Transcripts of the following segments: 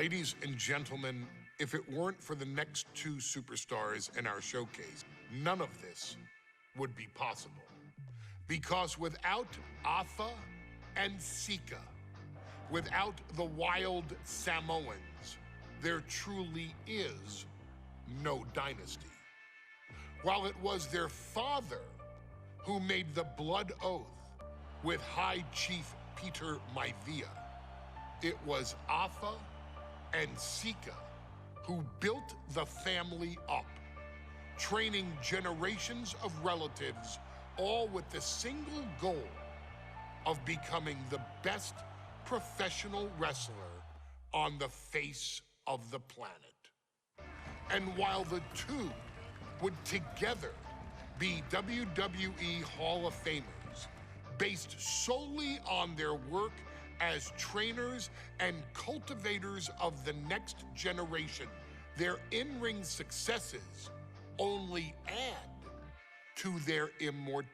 Ladies and gentlemen, if it weren't for the next two superstars in our showcase, none of this would be possible. Because without Afa and Sika, without the wild Samoans, there truly is no dynasty. While it was their father who made the blood oath with High Chief Peter Maivia, it was Afa and Sika who built the family up, training generations of relatives, all with the single goal of becoming the best professional wrestler on the face of the planet. And while the two would together be WWE Hall of Famers, based solely on their work as trainers and cultivators of the next generation, their in-ring successes only add to their immortality.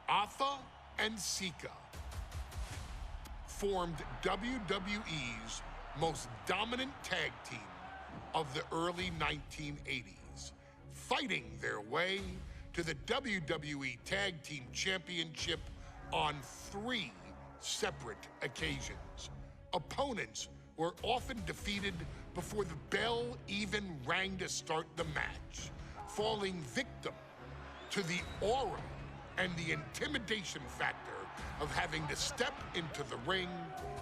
Afa and Sika formed WWE's most dominant tag team of the early 1980s, fighting their way to the WWE Tag Team Championship on 3 separate occasions. Opponents were often defeated before the bell even rang to start the match, falling victim to the aura and the intimidation factor of having to step into the ring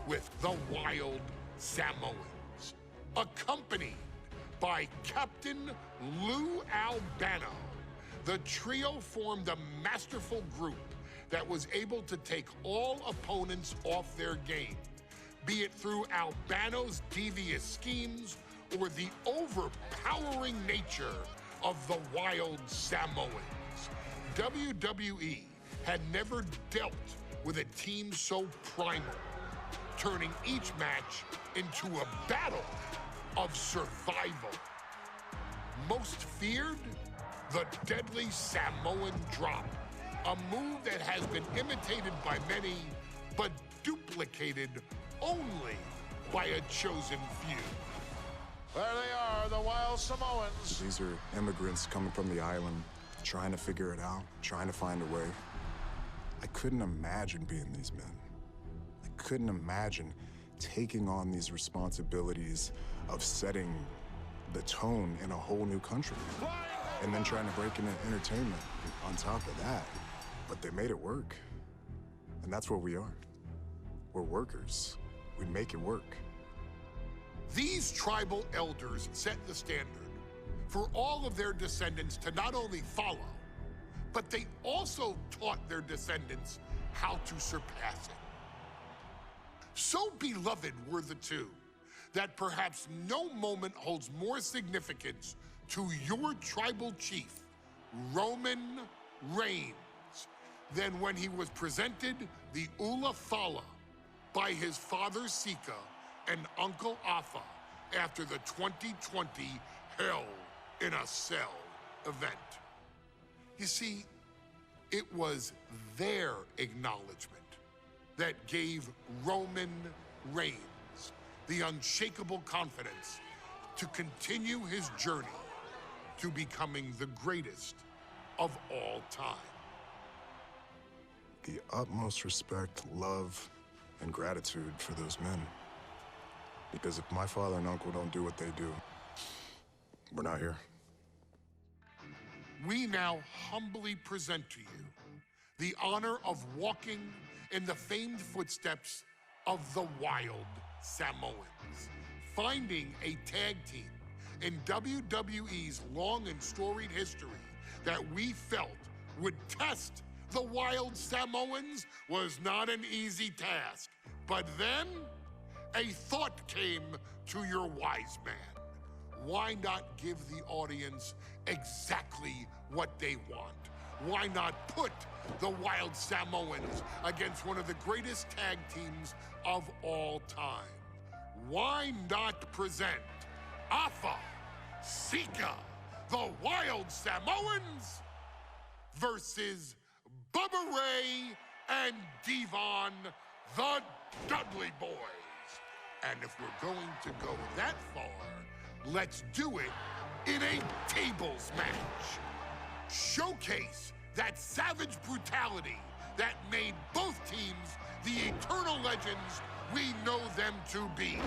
with the wild Samoans, accompanied by Captain Lou Albano. The trio formed a masterful group that was able to take all opponents off their game, be it through Albano's devious schemes or the overpowering nature of the wild Samoans. WWE had never dealt with a team so primal, turning each match into a battle of survival. Most feared, the deadly Samoan drop, a move that has been imitated by many, but duplicated only by a chosen few. There they are, the wild Samoans. These are immigrants coming from the island, trying to figure it out, trying to find a way. I couldn't imagine being these men. I couldn't imagine taking on these responsibilities of setting the tone in a whole new country. And then trying to break into entertainment on top of that. But they made it work. And that's what we are. We're workers. We make it work. These tribal elders set the standard for all of their descendants to not only follow, but they also taught their descendants how to surpass it. So beloved were the two that perhaps no moment holds more significance to your tribal chief, Roman Reigns, than when he was presented the Ula Fala by his father Sika and Uncle Afa after the 2020 Hell in a Cell event. You see, it was their acknowledgement that gave Roman Reigns the unshakable confidence to continue his journey to becoming the greatest of all time. The utmost respect, love, and gratitude for those men. Because if my father and uncle don't do what they do, we're not here. We now humbly present to you the honor of walking in the famed footsteps of the wild Samoans, finding a tag team in WWE's long and storied history that we felt would test the wild Samoans was not an easy task. But then a thought came to your wise man. Why not give the audience exactly what they want? Why not put the wild Samoans against one of the greatest tag teams of all time? Why not present Afa, Sika, the wild Samoans versus Bubba Ray and Devon, the Dudley Boys. And if we're going to go that far, let's do it in a tables match. Showcase that savage brutality that made both teams the eternal legends we know them to be.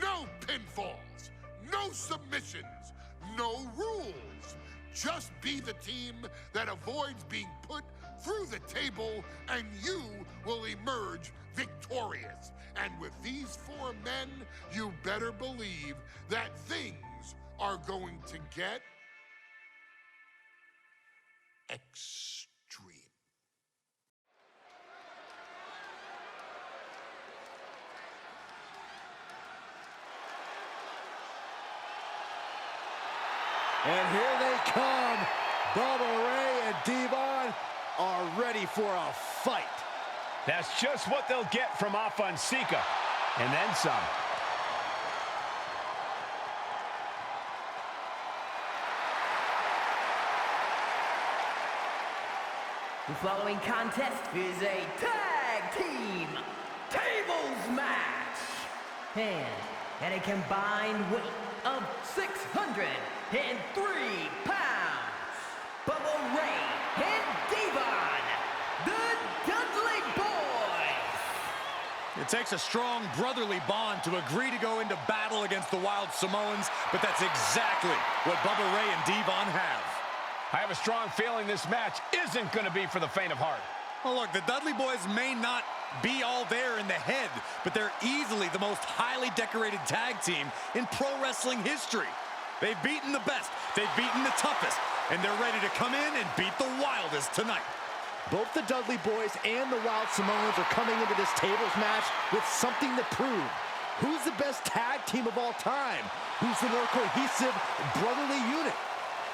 No pinfalls, no submissions, no rules. Just be the team that avoids being put through the table, and you will emerge victorious. And with these four men, you better believe that things are going to get extreme. And here they come. Bubba Ray and Devon are ready for a fight. That's just what they'll get from Afa and Sika, and then some. The following contest is a tag team tables match. And at a combined weight of 603 pounds, Bubba Ray and Devon, the Dudley Boys. It takes a strong brotherly bond to agree to go into battle against the Wild Samoans, but that's exactly what Bubba Ray and Devon have. I have a strong feeling this match isn't going to be for the faint of heart. Well, look, the Dudley Boys may not be all there in the head, but they're easily the most highly decorated tag team in pro wrestling history. They've beaten the best, they've beaten the toughest, and they're ready to come in and beat the wildest tonight. Both the Dudley Boys and the Wild Samoans are coming into this tables match with something to prove. Who's the best tag team of all time? Who's the more cohesive brotherly unit?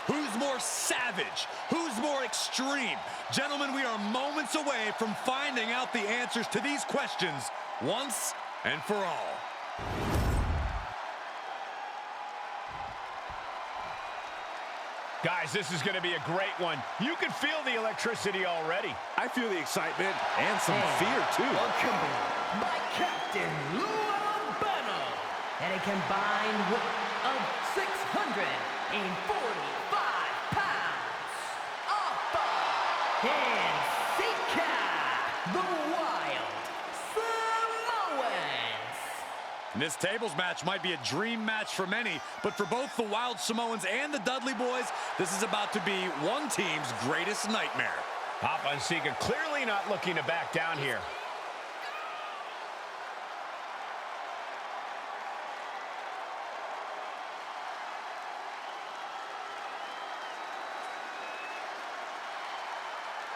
Who's more savage? Who's more extreme? Gentlemen, we are moments away from finding out the answers to these questions once and for all. Guys, this is going to be a great one. You can feel the electricity already. I feel the excitement and some fear, too. Accompanied by Captain Lou Albano at a combined weight of 645 pounds. Afa and Sika, the Wild Samoans. This tables match might be a dream match for many, but for both the Wild Samoans and the Dudley Boys, this is about to be one team's greatest nightmare. Afa and Sika clearly not looking to back down here.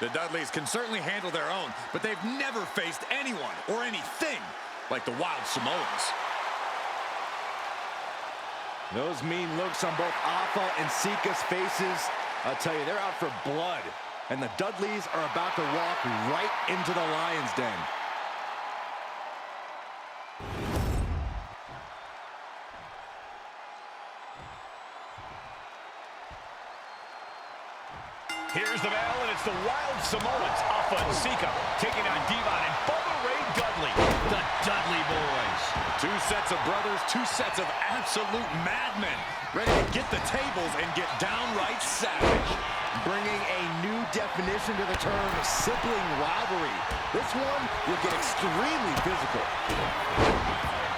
The Dudleys can certainly handle their own, but they've never faced anyone or anything like the Wild Samoans. Those mean looks on both Afa and Sika's faces, I'll tell you, they're out for blood. And the Dudleys are about to walk right into the lion's den. Here's the bell, and it's the Wild Samoans, Afa and Sika, taking on Devon and Bubba Ray Dudley, the Dudley Boys. Two sets of brothers, two sets of absolute madmen, ready to get the tables and get downright savage. Bringing a new definition to the term sibling rivalry. This one will get extremely physical.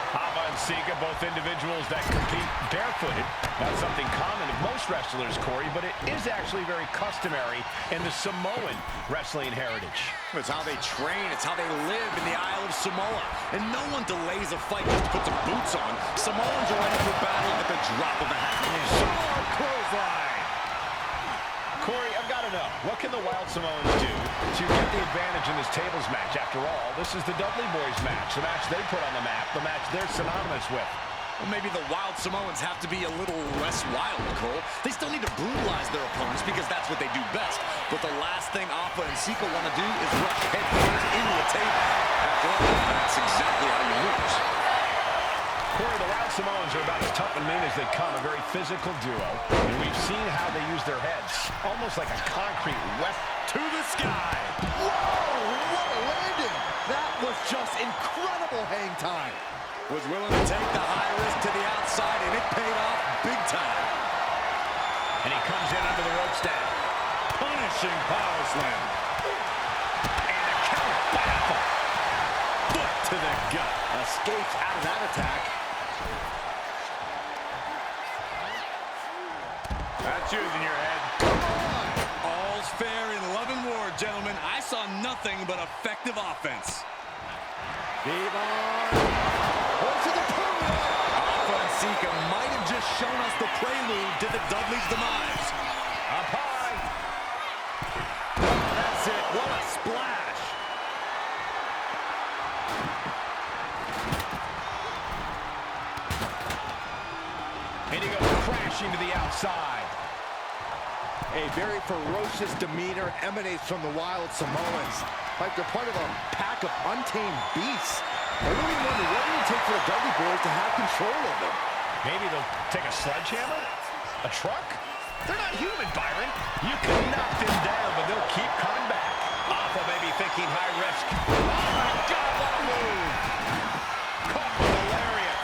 Afa and Sika, both individuals that compete barefooted. Not something common to most wrestlers, Corey, but it is actually very customary in the Samoan wrestling heritage. It's how they train, it's how they live in the Isle of Samoa. And no one delays a fight just to put some boots on. Samoans are ready for battle at the drop of a hat. Samoan clothesline. Corey, I've got to know, what can the Wild Samoans do to get the advantage in this tables match? After all, this is the Dudley Boys match, the match they put on the map, the match they're synonymous with. Well, maybe the Wild Samoans have to be a little less wild, Cole. They still need to brutalize their opponents because that's what they do best. But the last thing Afa and Sika want to do is rush headfirst into a table. After all, that's exactly how you lose. Corey, the Wild Samoans are about as tough and mean as they come, a very physical duo. And we've seen how they use their heads, almost like a concrete weapon. To the sky. Whoa, what a landing! That was just incredible hang time. Was willing to take the high risk to the outside, and it paid off big time. And he comes in under the ropes down. Punishing power slam. And a count by Alpha. Foot to the gut. Escapes out of that attack. That's using your head. All's fair in love and war, gentlemen. I saw nothing but effective offense. Devon. To the podium. Alpha and Sika might have just shown us the prelude to the Dudley's demise. Up high. That's it. What a splash. And he goes crashing to the outside. A very ferocious demeanor emanates from the Wild Samoans, like they're part of a pack of untamed beasts. I really wonder what it would take for the Dudley Boys to have control of them. Maybe they'll take a sledgehammer? A truck? They're not human, Byron. You can knock them down, but they'll keep coming back. Alpha may be thinking high risk. Oh, my God, what a move. Caught with a lariat.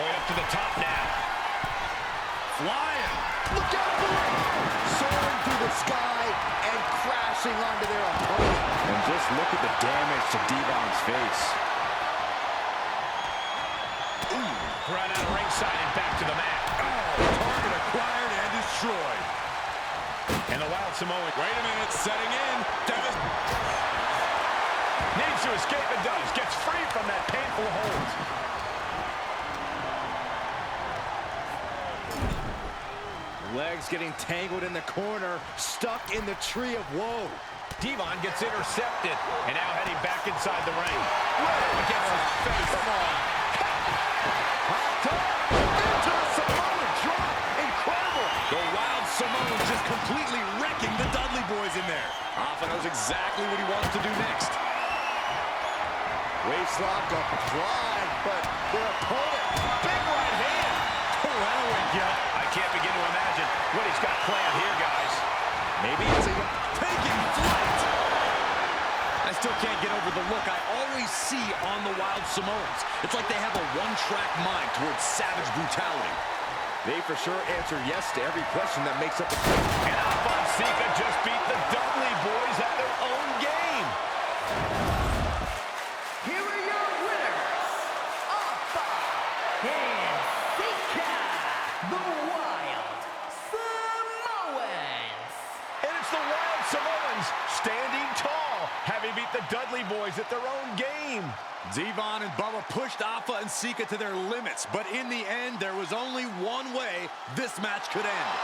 Going up to the top now. Flying. Look out below! Soaring through the sky and crashing onto their opponent. And just look at the damage to Devon's face. Right out of ringside and back to the mat. Target acquired and destroyed. And the Wild Samoan. Wait a minute, setting in. Needs to escape and does. Gets free from that painful hold. Legs getting tangled in the corner, stuck in the tree of woe. Devon gets intercepted. And now heading back inside the ring. Whoa, against his face. Come on. Into the Samoan drop. Incredible. The Wild Samoans just completely wrecking the Dudley Boys in there. Alpha knows exactly what he wants to do next. Waist lock applied, but their opponent. Big right hand. That'll wake you up. I can't begin to imagine what he's got planned here, guys. Maybe it's taking flight. I still can't get over the look I always see on the Wild Samoans. It's like they have a one-track mind towards savage brutality. They for sure answer yes to every question that makes up the fight. And Alpha and Sika just beat the Dudley Boys at their own game. Here are your winners, Alpha and Sika, the Wild Samoans. And it's the Wild Samoans standing tall, having beat the Dudley Boys at their own game. Devon and Bubba pushed Alpha and Sika to their limits, but in the end, there was only one way this match could end.